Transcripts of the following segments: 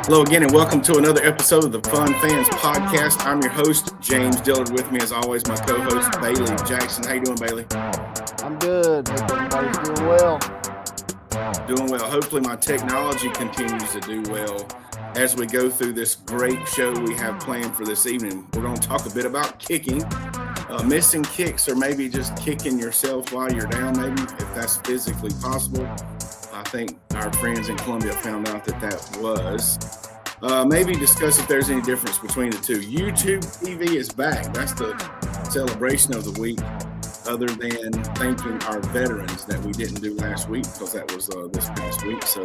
Hello again, and welcome to another episode of the Fun Fans Podcast. I'm your host, James Dillard. With me, as always, my co-host, Bailey Jackson. How you doing, Bailey? I'm good. Hope everybody's doing well. Doing well. Hopefully, my technology continues to do well as we go through this great show we have planned for this evening. We're going to talk a bit about kicking, missing kicks, or maybe just kicking yourself while you're down, maybe, if that's physically possible. I think our friends in Columbia found out that was. Maybe discuss if there's any difference between the two. YouTube TV is back. That's the celebration of the week, other than thanking our veterans that we didn't do last week because that was this past week. So,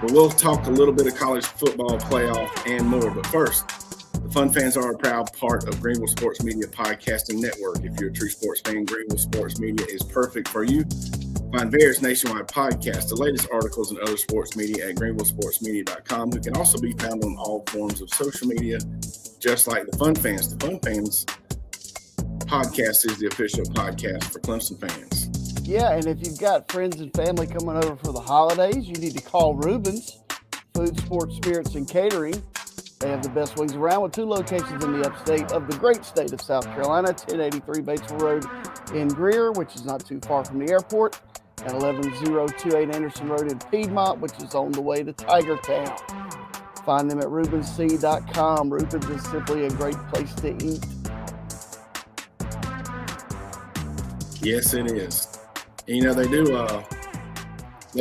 but we'll talk a little bit of college football playoff and more. But first, the Fun Fans are a proud part of Greenville Sports Media Podcasting Network. If you're a true sports fan, Greenville Sports Media is perfect for you. Find various nationwide podcasts, the latest articles, and other sports media at greenvillesportsmedia.com, who can also be found on all forms of social media, just like the Fun Fans. The Fun Fans podcast is the official podcast for Clemson fans. Yeah, and if you've got friends and family coming over for the holidays, you need to call Rubens Food, Sports, Spirits, and Catering. They have the best wings around with 2 locations in the upstate of the great state of South Carolina, 1083 Batesville Road in Greer, which is not too far from the airport, and 11028 Anderson Road in Piedmont, which is on the way to Tiger Town. Find them at rubensc.com. Rubens is simply a great place to eat. Yes, it is. And, you know, they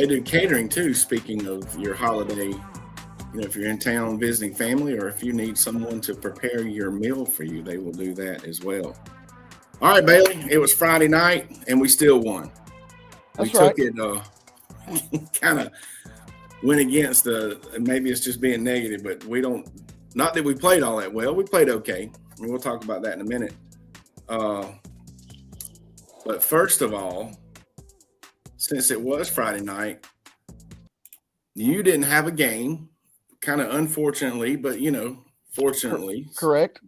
do catering too. Speaking of your holiday, you know, if you're in town visiting family, or if you need someone to prepare your meal for you, they will do that as well. All right, Bailey, it was Friday night and we still won. That's we right. took it, kind of went against maybe it's just being negative, but not that we played all that well. We played okay. I mean, we'll talk about that in a minute. But first of all, since it was Friday night, you didn't have a game, kind of unfortunately, but, you know, fortunately. Correct.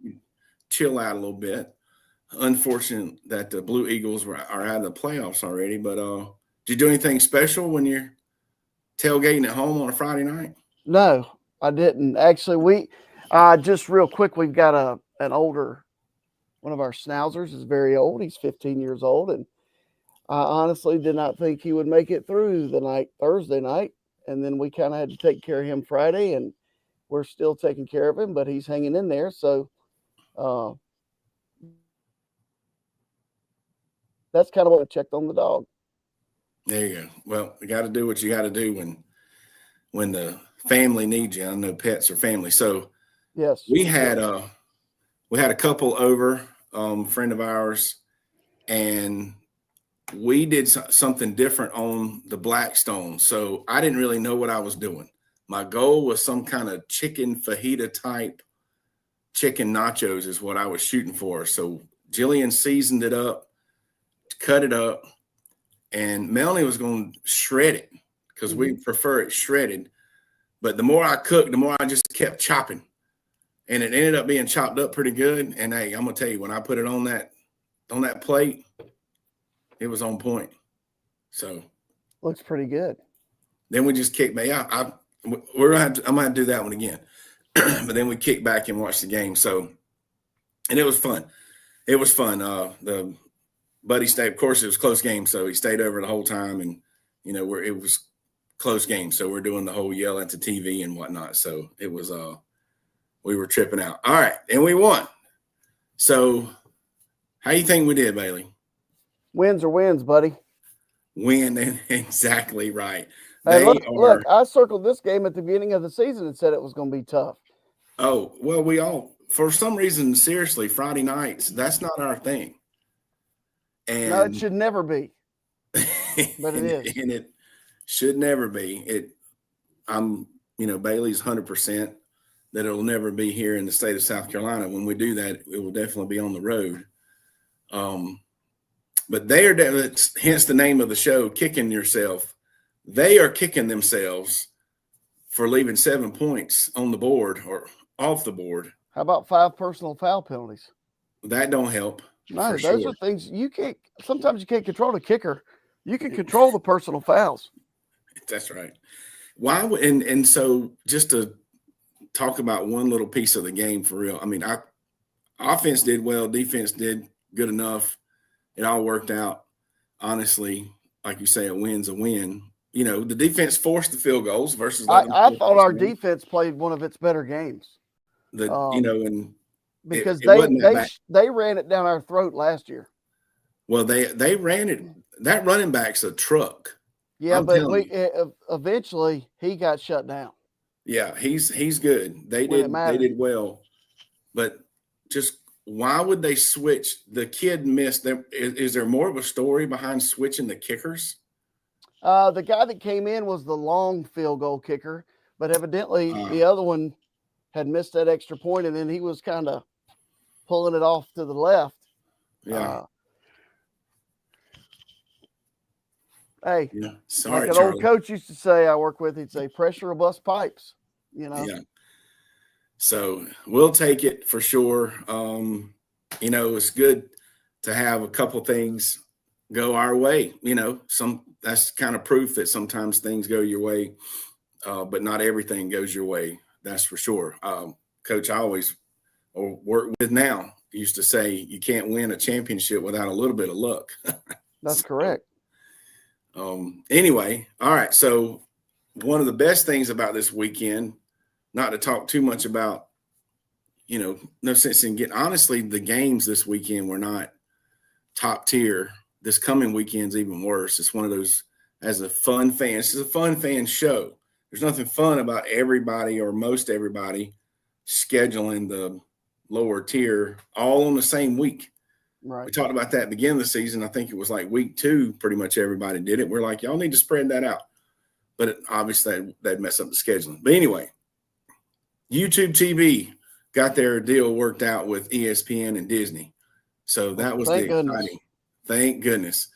Chill out a little bit. Unfortunate that the Blue Eagles are out of the playoffs already, but did you do anything special when you're tailgating at home on a Friday night? No, I didn't. Actually, we just real quick, we've got an older one of our schnauzers is very old. He's 15 years old, and I honestly did not think he would make it through the night, Thursday night, and then we kind of had to take care of him Friday, and we're still taking care of him, but he's hanging in there. So that's kind of what I checked on the dog. There you go. Well, you got to do what you got to do when the family needs you. I know pets are family. So yes, we had a couple over, friend of ours, and we did something different on the Blackstone. So I didn't really know what I was doing. My goal was some kind of chicken fajita type chicken nachos is what I was shooting for. So Jillian seasoned it up, cut it up, and Melanie was going to shred it because we prefer it shredded. But the more I cooked, the more I just kept chopping. And it ended up being chopped up pretty good. And hey, I'm gonna tell you, when I put it on that plate, it was on point. So looks pretty good. Then we just kicked back. I'm gonna have to do that one again. But then we kicked back and watched the game. So, and it was fun. It was fun. The buddy stayed. Of course, it was a close game, so he stayed over the whole time. And you know, it was close game, so we're doing the whole yell at the TV and whatnot. So it was we were tripping out. All right, and we won. So how you think we did, Bailey? Wins are wins, buddy. Win, exactly right. Hey, look, I circled this game at the beginning of the season and said it was going to be tough. Oh, well, for some reason, seriously, Friday nights, that's not our thing. And no, it should never be. But it is. And it should never be. Bailey's 100% that it'll never be here in the state of South Carolina. When we do that, it will definitely be on the road. But hence the name of the show, Kicking Yourself. They are kicking themselves for leaving 7 points on the board or off the board. How about 5 personal foul penalties? That don't help. No, those are things you can't. Sometimes you can't control the kicker. You can control the personal fouls. That's right. Why? And so just to talk about one little piece of the game for real. I mean, offense did well, defense did good enough. It all worked out. Honestly, like you say, a win's a win. You know, the defense forced the field goals versus. I thought our defense played one of its better games. And because it wasn't that bad. They ran it down our throat last year. Well, they ran it. That running back's a truck. Yeah, but eventually he got shut down. Yeah, he's good. They did well, but just why would they switch? The kid missed them. Is there more of a story behind switching the kickers? The guy that came in was the long field goal kicker, but evidently the other one had missed that extra point, and then he was kind of pulling it off to the left. Yeah. Hey, yeah. Sorry, like an Charlie. old coach used to say I work with, he'd say pressure or bust pipes, you know? Yeah. So we'll take it for sure. You know, it's good to have a couple things go our way. You know, that's kind of proof that sometimes things go your way, but not everything goes your way. That's for sure. Coach I always work with now used to say you can't win a championship without a little bit of luck. That's correct. Anyway, all right. So one of the best things about this weekend, not to talk too much about, you know, no sense in getting, honestly, the games this weekend were not top tier. This coming weekend's even worse. It's one of those, as a fun fan, it's a fun fan show. There's nothing fun about everybody or most everybody scheduling the lower tier all on the same week. Right. We talked about that at the beginning of the season. I think it was like week 2, pretty much everybody did it. We're like, y'all need to spread that out. But obviously that'd mess up the scheduling. But anyway, YouTube TV got their deal worked out with ESPN and Disney. So that was exciting. Thank goodness.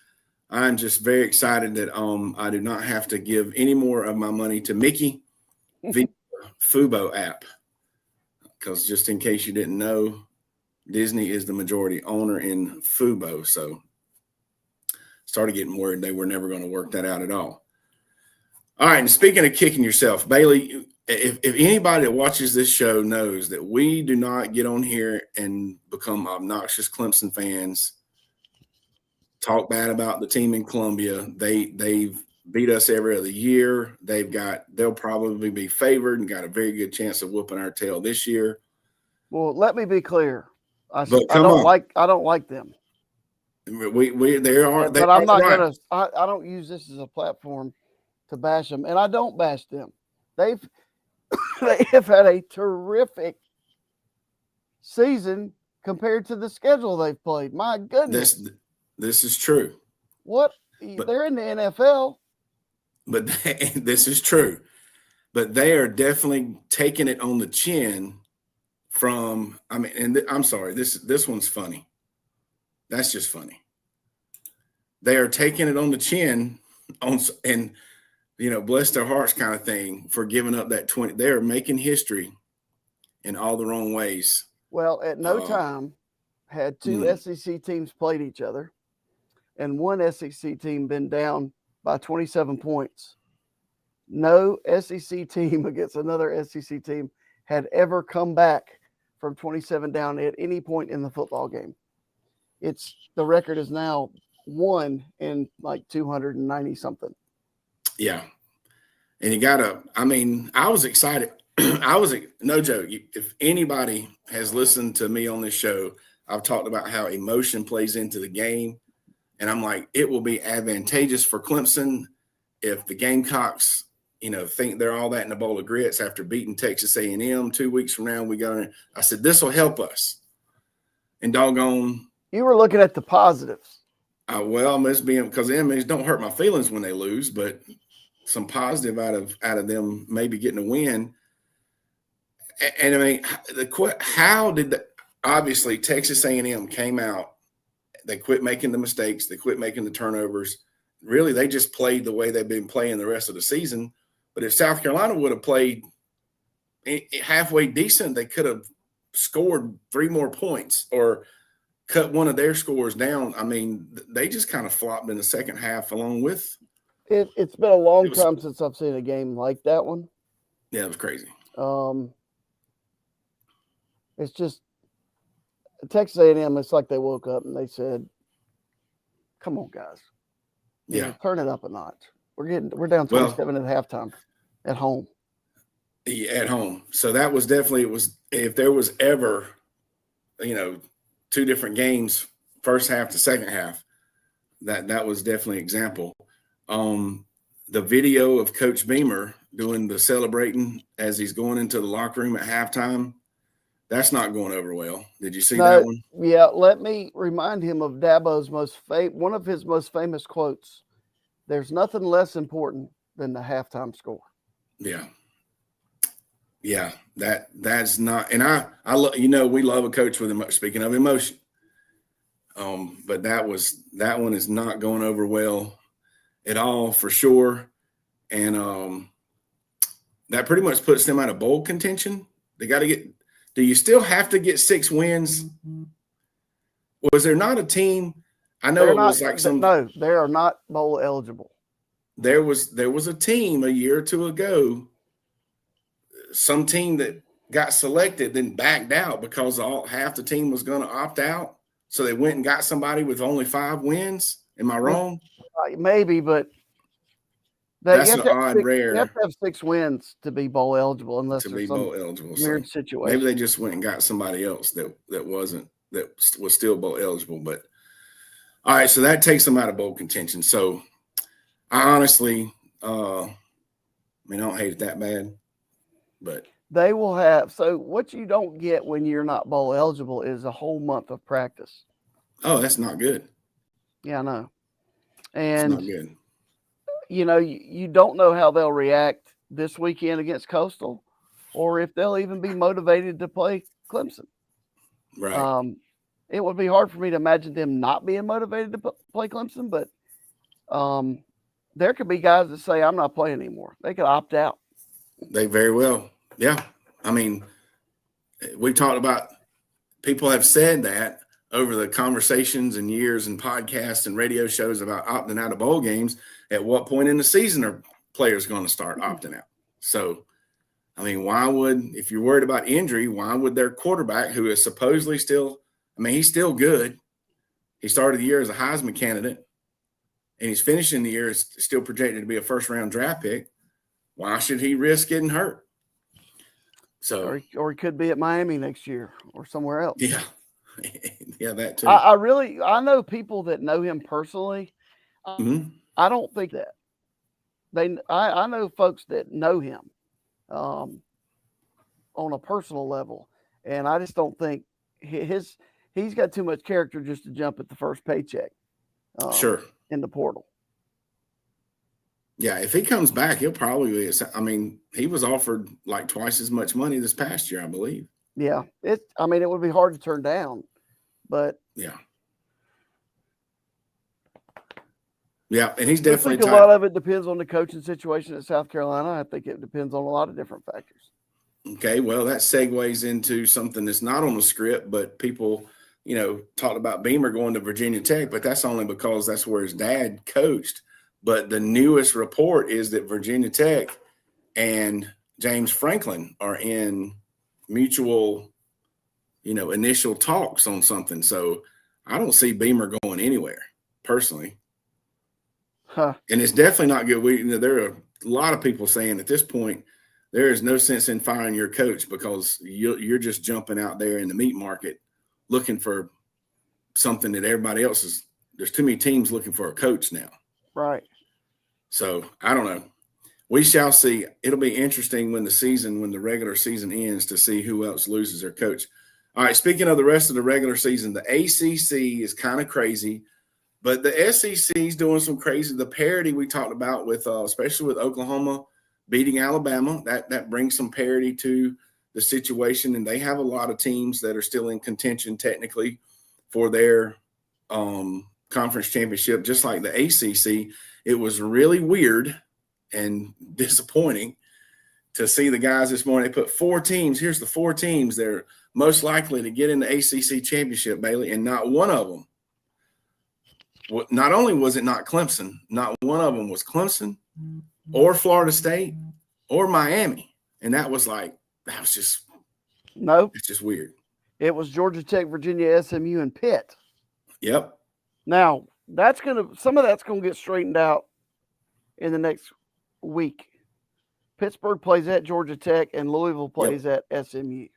I'm just very excited that I do not have to give any more of my money to Mickey via Fubo app. Because just in case you didn't know, Disney is the majority owner in Fubo. So started getting worried they were never going to work that out at all. All right. And speaking of kicking yourself, Bailey, if anybody that watches this show knows that we do not get on here and become obnoxious Clemson fans, talk bad about the team in Columbia. They've beat us every other year. They'll probably be favored and got a very good chance of whooping our tail this year. Well, let me be clear. I don't like them. But I'm not gonna. I don't use this as a platform to bash them, and I don't bash them. They have had a terrific season compared to the schedule they've played. My goodness, this is true. They're in the NFL, but this is true. But they are definitely taking it on the chin. I'm sorry, this one's funny. That's just funny. They are taking it on the chin and, you know, bless their hearts kind of thing for giving up that 20. They are making history in all the wrong ways. Well, at no time had two SEC teams played each other and one SEC team been down by 27 points. No SEC team against another SEC team had ever come back from 27 down at any point in the football game. The record is now 1 in like 290 something. Yeah. And I was excited. No joke. If anybody has listened to me on this show, I've talked about how emotion plays into the game. And I'm like, it will be advantageous for Clemson if the Gamecocks, you know, think they're all that in a bowl of grits after beating Texas A&M 2 weeks from now. I said, this will help us. And doggone. You were looking at the positives. Well, because the enemies don't hurt my feelings when they lose, but some positive out of them maybe getting a win. And I mean, obviously Texas A&M came out. They quit making the mistakes. They quit making the turnovers. Really, they just played the way they've been playing the rest of the season. But if South Carolina would have played halfway decent, they could have scored 3 more points or cut one of their scores down. I mean, they just kind of flopped in the second half along with. It's been a long time since I've seen a game like that one. Yeah, it was crazy. It's just Texas A&M. It's like they woke up and they said, "Come on, guys, turn it up a notch. We're down 27 at halftime at home." At home. So that was definitely, if there was ever, two different games, first half to second half, that was definitely an example. The video of Coach Beamer doing the celebrating as he's going into the locker room at halftime, that's not going over well. Did you see that one? Yeah, let me remind him of Dabo's one of his most famous quotes. "There's nothing less important than the halftime score." Yeah. Yeah, that's not, and we love a coach with speaking of emotion. But that one is not going over well at all for sure. And that pretty much puts them out of bowl contention. They got to do you still have to get 6 wins? Was there not a team? I know it was like no, they are not bowl eligible. There was a team a year or two ago, some team that got selected then backed out because half the team was going to opt out. So they went and got somebody with only 5 wins. Am I wrong? Maybe, but that's an odd, rare. You have to have 6 wins to be bowl eligible, unless there's some bowl eligible weird situation. Maybe they just went and got somebody else that was still bowl eligible. But all right, so that takes them out of bowl contention. So I honestly, I don't hate it that bad, but they will have. So what you don't get when you're not bowl eligible is a whole month of practice. Oh, that's not good. Yeah, I know. And it's not good. You don't know how they'll react this weekend against Coastal, or if they'll even be motivated to play Clemson. Right. It would be hard for me to imagine them not being motivated to play Clemson, but there could be guys that say, "I'm not playing anymore." They could opt out. They very well. Yeah. I mean, we talked about, people have said that over the conversations and years and podcasts and radio shows about opting out of bowl games. At what point in the season are players going to start opting out? So, I mean, if you're worried about injury, why would their quarterback, who is supposedly still, he's still good. He started the year as a Heisman candidate, and he's finishing the year as still projected to be a first-round draft pick. Why should he risk getting hurt? So, or he could be at Miami next year or somewhere else. Yeah. Yeah, that too. I know people that know him personally. Mm-hmm. I don't think that I know folks that know him on a personal level, and I just don't think he's got too much character just to jump at the first paycheck. Sure. In the portal. Yeah, if he comes back, he'll probably be. He was offered like twice as much money this past year, I believe. Yeah, it would be hard to turn down, but yeah, and he's definitely. I think a lot of it depends on the coaching situation at South Carolina. I think it depends on a lot of different factors. Okay, well, that segues into something that's not on the script, but people, talked about Beamer going to Virginia Tech, but that's only because that's where his dad coached. But the newest report is that Virginia Tech and James Franklin are in mutual, initial talks on something. So I don't see Beamer going anywhere personally. Huh. And it's definitely not good. There are a lot of people saying at this point, there is no sense in firing your coach because you're just jumping out there in the meat market looking for something that everybody else is. There's too many teams looking for a coach now. Right. So I don't know. We shall see. It'll be interesting when the regular season ends to see who else loses their coach. All right. Speaking of the rest of the regular season, the ACC is kind of crazy, but the SEC is doing some crazy. The parity we talked about with, especially with Oklahoma beating Alabama, that brings some parity to the situation. And they have a lot of teams that are still in contention technically for their conference championship, just like the ACC. It was really weird and disappointing to see the guys this morning. They put 4 teams. Here's the 4 teams that are most likely to get in the ACC championship, Bailey, and not one of them. Not only was it not Clemson, not one of them was Clemson or Florida State or Miami. And that was just – no, it's just weird. It was Georgia Tech, Virginia, SMU, and Pitt. Yep. Now, some of that's gonna get straightened out in the next week. Pittsburgh plays at Georgia Tech, and Louisville plays at SMU.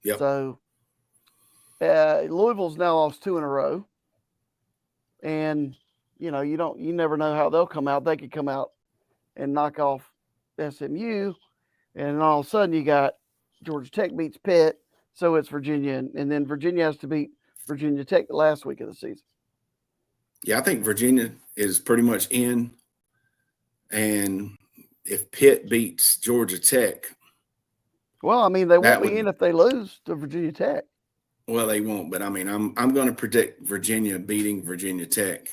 Yep. So Louisville's now lost 2 in a row, and you never know how they'll come out. They could come out and knock off SMU, and all of a sudden you got Georgia Tech beats Pitt, so it's Virginia, and then Virginia has to beat Virginia Tech the last week of the season. Yeah, I think Virginia is pretty much in, and if Pitt beats Georgia Tech, well, I mean, they won't be in if they lose to Virginia Tech. Well, they won't, but I mean, I'm going to predict Virginia beating Virginia Tech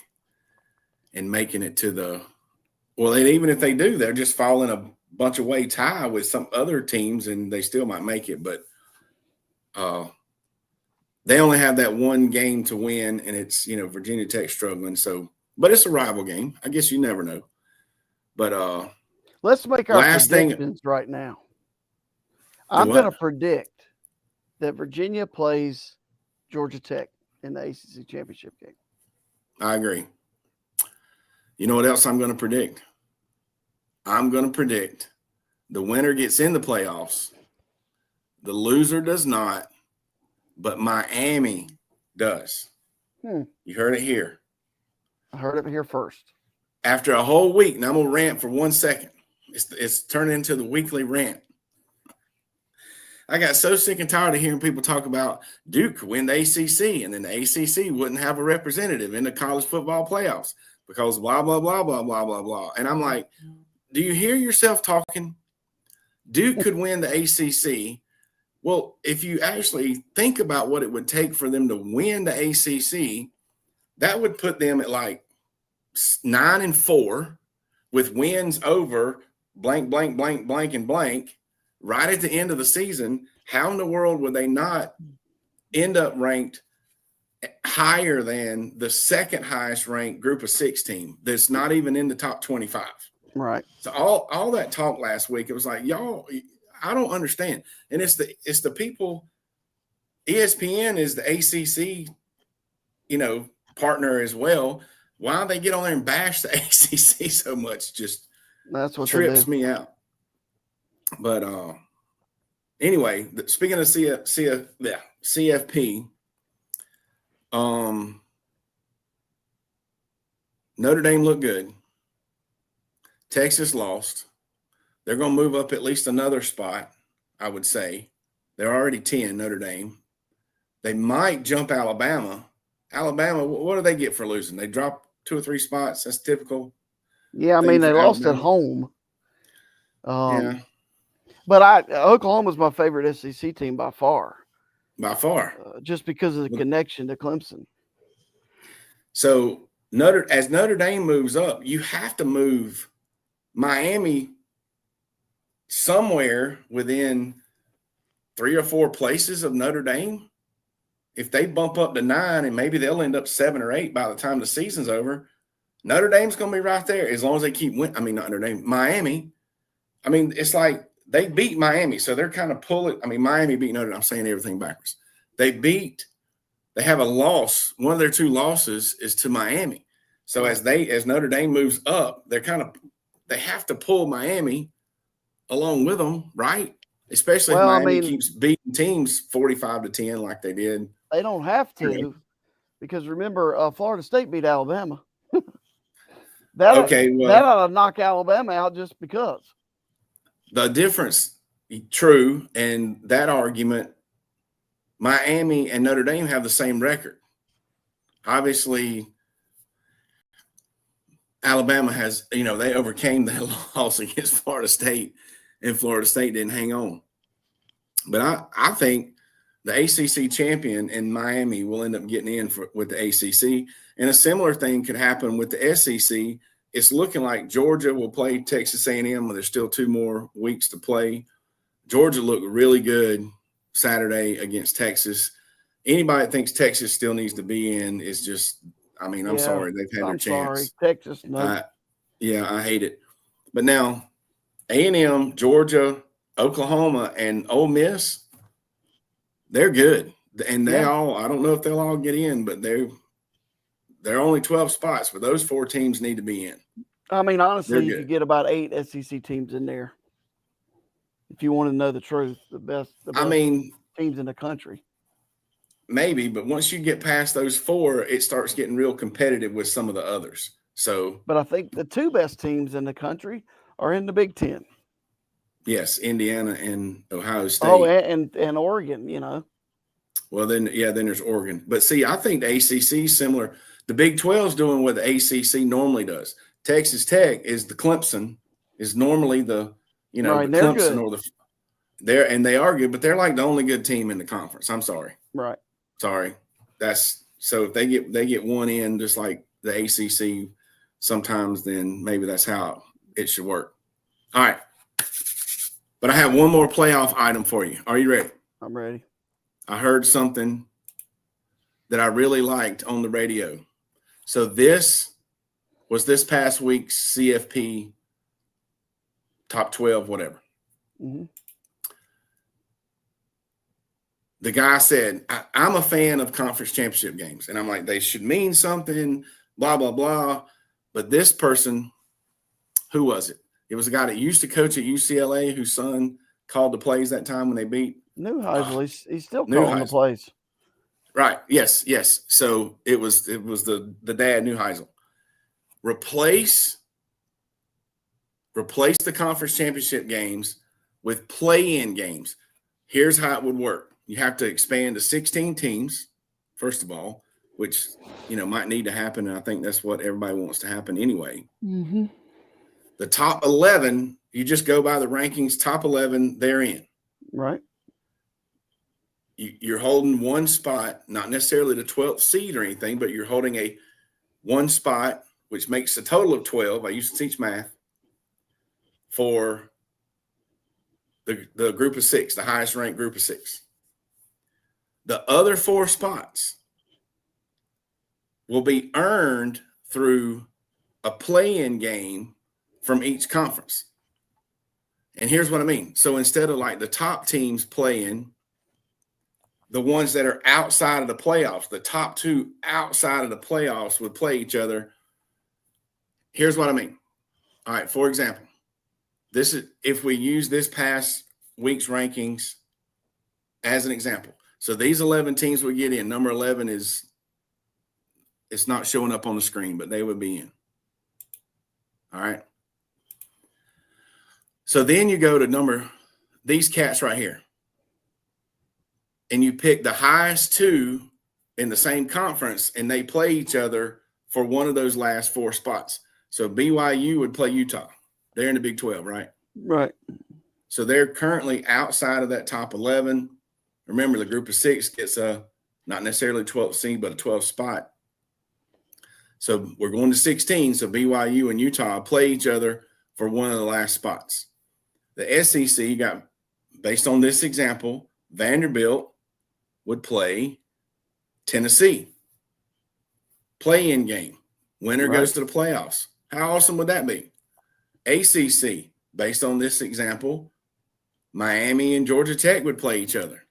and making it to the – well, and even if they do, they're just falling a bunch of way tie with some other teams, and they still might make it. But they only have that one game to win, and it's, Virginia Tech struggling. So, but it's a rival game. I guess you never know. But let's make our predictions right now. I'm going to predict that Virginia plays Georgia Tech in the ACC championship game. I agree. You know what else I'm going to predict? I'm going to predict the winner gets in the playoffs. The loser does not, but Miami does. You heard it here. I heard it here first. After a whole week, and I'm going to rant for 1 second. It's turning into the weekly rant. I got so sick and tired of hearing people talk about Duke win the ACC, and then the ACC wouldn't have a representative in the college football playoffs because blah, blah, blah, blah, blah, blah, blah. And I'm like, do you hear yourself talking? Duke could win the ACC. Well, if you actually think about what it would take for them to win the ACC, that would put them at like 9-4 with wins over blank, blank, blank, blank, and blank. Right at the end of the season, how in the world would they not end up ranked higher than the second highest ranked group of 6 team that's not even in the top 25? Right. So all that talk last week, it was like, y'all, I don't understand. And it's the people. ESPN is the ACC, partner as well. Why they get on there and bash the ACC so much just trips me out. But anyway, speaking of CFP, Notre Dame looked good. Texas lost. They're going to move up at least another spot, I would say. They're already 10, Notre Dame. They might jump Alabama. Alabama, what do they get for losing? They dropped 2 or 3 spots. That's typical. Yeah, I mean, they lost at home. Yeah. But Oklahoma's my favorite SEC team by far. By far. Just because of the connection to Clemson. So as Notre Dame moves up, you have to move Miami somewhere within 3 or 4 places of Notre Dame. If they bump up to 9 and maybe they'll end up 7 or 8 by the time the season's over, Notre Dame's going to be right there as long as they keep winning. I mean, not Notre Dame, Miami. I mean, it's like they beat Miami, so they're kind of pulling. I mean, Miami beat Notre Dame. I'm saying everything backwards. They have a loss. One of their 2 losses is to Miami. So as Notre Dame moves up, they have to pull Miami along with them, right? Especially if Miami keeps beating teams 45-10 like they did. They don't have to, because remember, Florida State beat Alabama. That ought to knock Alabama out just because. The difference, true, and that argument, Miami and Notre Dame have the same record. Obviously, Alabama has, they overcame that loss against Florida State, and Florida State didn't hang on. But I think the ACC champion in Miami will end up getting in with the ACC. And a similar thing could happen with the SEC. It's looking like Georgia will play Texas A&M. There's still 2 more weeks to play. Georgia looked really good Saturday against Texas. Anybody that thinks Texas still needs to be in is just, I'm sorry. They've had their chance. Sorry. Texas, no. I hate it. But now A&M, Georgia, Oklahoma, and Ole Miss, they're good. And they all, I don't know if they'll all get in, but they're only 12 spots, but those 4 teams need to be in. I mean, honestly, you could get about 8 SEC teams in there. If you want to know the truth, the best teams in the country. Maybe, but once you get past those 4, it starts getting real competitive with some of the others. So, but I think the 2 best teams in the country are in the Big Ten. Yes, Indiana and Ohio State. Oh, and Oregon, you know. Well, then there's Oregon. But see, I think the ACC is similar. The Big 12 is doing what the ACC normally does. Texas Tech is the Clemson, is normally the, the Clemson good. or and they are good, but they're like the only good team in the conference. I'm sorry. Right. Sorry. So if they get one in, just like the ACC sometimes, then maybe that's how it should work. All right. But I have one more playoff item for you. Are you ready? I'm ready. I heard something that I really liked on the radio. So this was this past week's CFP top 12, whatever. Mm-hmm. The guy said, I'm a fan of conference championship games. And I'm like, they should mean something, blah, blah, blah. But this person, who was it? It was a guy that used to coach at UCLA whose son called the plays that time when they beat Neuheisel. He's still calling the plays. Right. Yes. So it was the dad, Neuheisel. Replace the conference championship games with play-in games. Here's how it would work. You have to expand to 16 teams, first of all, which might need to happen, and I think that's what everybody wants to happen anyway. Mm-hmm. The top 11, you just go by the rankings, top 11, they're in. Right. You're holding one spot, not necessarily the 12th seed or anything, but you're holding one spot, which makes a total of 12. I used to teach math for the group of 6, the highest ranked group of 6. The other 4 spots will be earned through a play-in game from each conference. And here's what I mean. So instead of like the top teams playing, the ones that are outside of the playoffs, the top 2 outside of the playoffs would play each other. Here's what I mean. All right, for example, this is if we use this past week's rankings as an example. So these 11 teams would get in. Number 11 it's not showing up on the screen, but they would be in. All right. So then you go to these cats right here. And you pick the highest 2 in the same conference, and they play each other for one of those last 4 spots. So BYU would play Utah. They're in the Big 12, right? Right. So they're currently outside of that top 11. Remember, the group of 6 gets not necessarily 12th seed, but a 12th spot. So we're going to 16. So BYU and Utah play each other for one of the last spots. The SEC got, based on this example, Vanderbilt would play Tennessee. Play-in game. Winner goes to the playoffs. How awesome would that be? ACC, based on this example, Miami and Georgia Tech would play each other.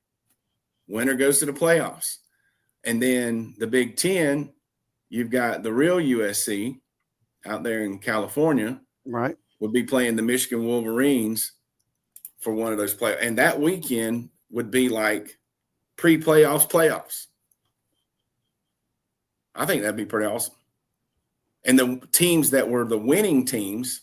Winner goes to the playoffs. And then the Big Ten, you've got the real USC out there in California. Right. Would be playing the Michigan Wolverines for one of those playoffs. And that weekend would be like playoffs. I think that'd be pretty awesome. And the teams that were the winning teams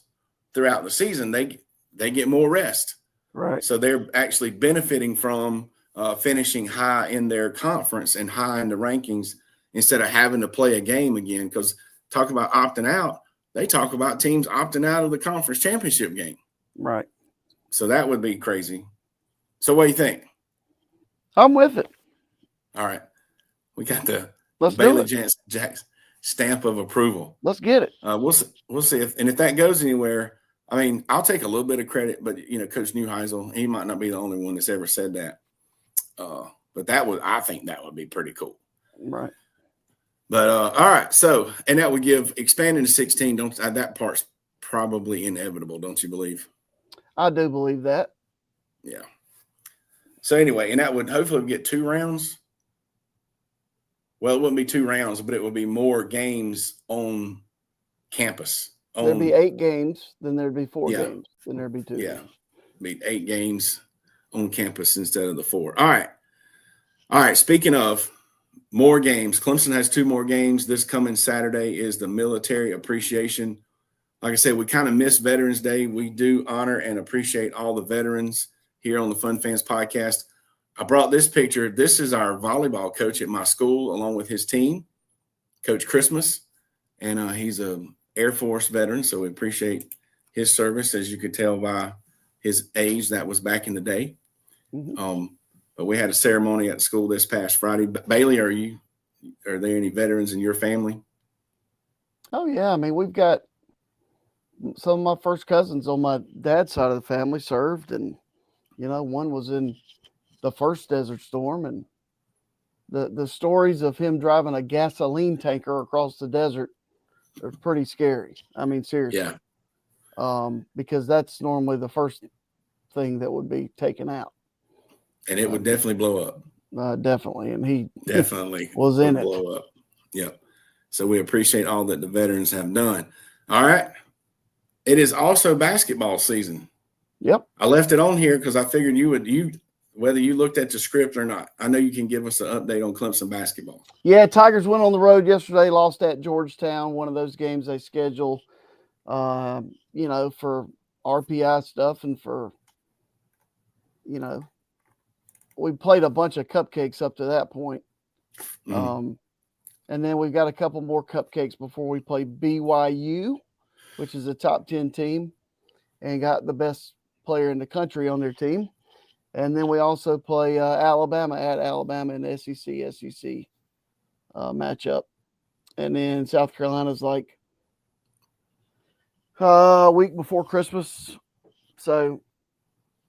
throughout the season, they get more rest. Right. So they're actually benefiting from finishing high in their conference and high in the rankings instead of having to play a game again. Because talk about opting out, they talk about teams opting out of the conference championship game. Right. So that would be crazy. So what do you think? I'm with it. All right. We got the Let's Bailey do it. Jack's stamp of approval. Let's get it. We'll see if that goes anywhere. I mean, I'll take a little bit of credit, but Coach Neuheisel, he might not be the only one that's ever said that. But I think that would be pretty cool. Right. But all right. So, and that would give expanding to 16. That part's probably inevitable, don't you believe? I do believe that. Yeah. So anyway, and that would hopefully get 2 rounds. Well, it wouldn't be 2 rounds, but it would be more games on campus. There'd be 8 games, then there'd be 4 Yeah. games, then there'd be 2 Yeah. games. Be 8 games on campus instead of the 4. All right. Speaking of more games, Clemson has 2 more games. This coming Saturday is the Military Appreciation. Like I said, we kind of miss Veterans Day. We do honor and appreciate all the veterans here on the Fun Fans podcast. I brought this picture. This is our volleyball coach at my school, along with his team, Coach Christmas. And he's an Air Force veteran, so we appreciate his service. As you could tell by his age, that was back in the day. Mm-hmm. But we had a ceremony at school this past Friday. Bailey, are there any veterans in your family? Oh, yeah. I mean, we've got some of my first cousins on my dad's side of the family served. And, one was in the first Desert Storm. And the stories of him driving a gasoline tanker across the desert are pretty scary. I mean, seriously. Yeah. Because that's normally the first thing that would be taken out. And it would definitely blow up. Definitely. And he definitely was in it. Blow up. Yep. So we appreciate all that the veterans have done. All right. It is also basketball season. Yep. I left it on here because I figured whether you looked at the script or not, I know you can give us an update on Clemson basketball. Yeah, Tigers went on the road yesterday, lost at Georgetown, one of those games they schedule, for RPI stuff and for, we played a bunch of cupcakes up to that point. And then we've got a couple more cupcakes before we play BYU, which is a top 10 team and got the best player in the country on their team. And then we also play Alabama at Alabama in the SEC matchup. And then South Carolina's like a week before Christmas. So,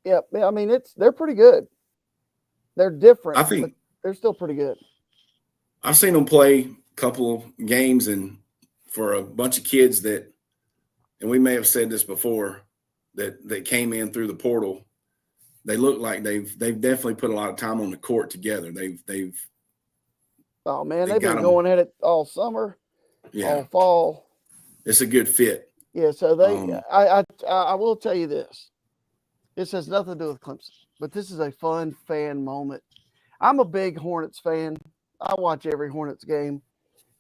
yeah, I mean, they're pretty good. They're different, but they're still pretty good. I've seen them play a couple of games, and for a bunch of kids and we may have said this before, that came in through the portal, they look like they've definitely put a lot of time on the court together. They've been going at it all summer, all fall. It's a good fit. Yeah, so I will tell you this. This has nothing to do with Clemson, but this is a fun fan moment. I'm a big Hornets fan. I watch every Hornets game,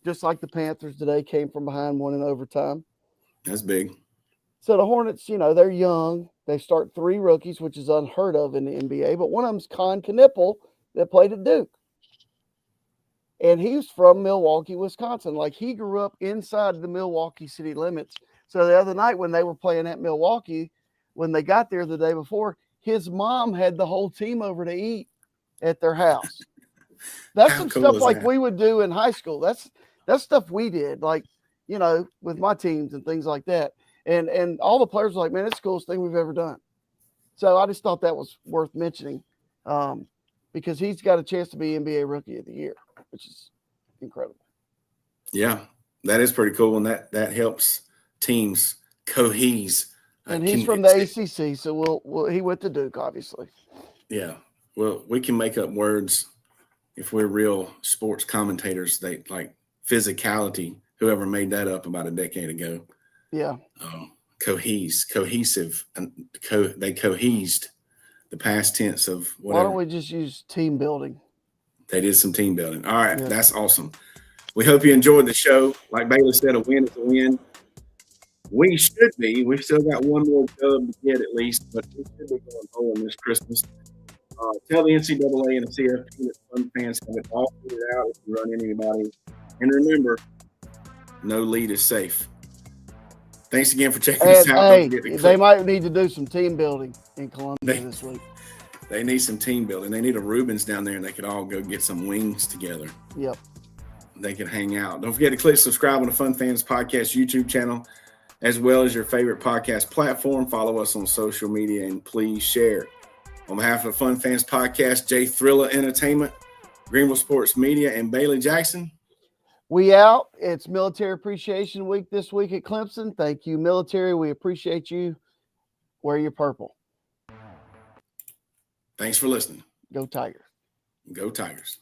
just like the Panthers today came from behind, won in overtime. That's big. So the Hornets, they're young. They start 3 rookies, which is unheard of in the NBA. But one of them's Con Knippel that played at Duke. And he's from Milwaukee, Wisconsin. Like, he grew up inside the Milwaukee city limits. So the other night when they were playing at Milwaukee, when they got there the day before, his mom had the whole team over to eat at their house. That's some stuff like we would do in high school. That's stuff we did, like, with my teams and things like that. And all the players were like, man, it's the coolest thing we've ever done. So I just thought that was worth mentioning because he's got a chance to be NBA Rookie of the Year, which is incredible. Yeah, that is pretty cool, and that helps teams cohese. And he's from the ACC, so he went to Duke, obviously. Yeah, well, we can make up words if we're real sports commentators. They like physicality. Whoever made that up about a decade ago. Yeah. Cohesive, and they cohesed, the past tense of whatever. Why don't we just use team building? They did some team building. All right, That's awesome. We hope you enjoyed the show. Like Bailey said, a win is a win. We should be. We've still got one more dub to get at least, but we should be going home this Christmas. Tell the NCAA and the CFP that Fun Fans have it all figured out if you run into anybody. And remember, no lead is safe. Thanks again for checking us out. Hey, they might need to do some team building in Columbia this week. They need some team building. They need a Rubens down there, and they could all go get some wings together. Yep. They can hang out. Don't forget to click subscribe on the Fun Fans Podcast YouTube channel, as well as your favorite podcast platform. Follow us on social media, and please share. On behalf of the Fun Fans Podcast, Jay Thriller Entertainment, Greenville Sports Media, and Bailey Jackson. We out. It's Military Appreciation Week this week at Clemson. Thank you, military. We appreciate you. Wear your purple. Thanks for listening. Go Tigers. Go Tigers.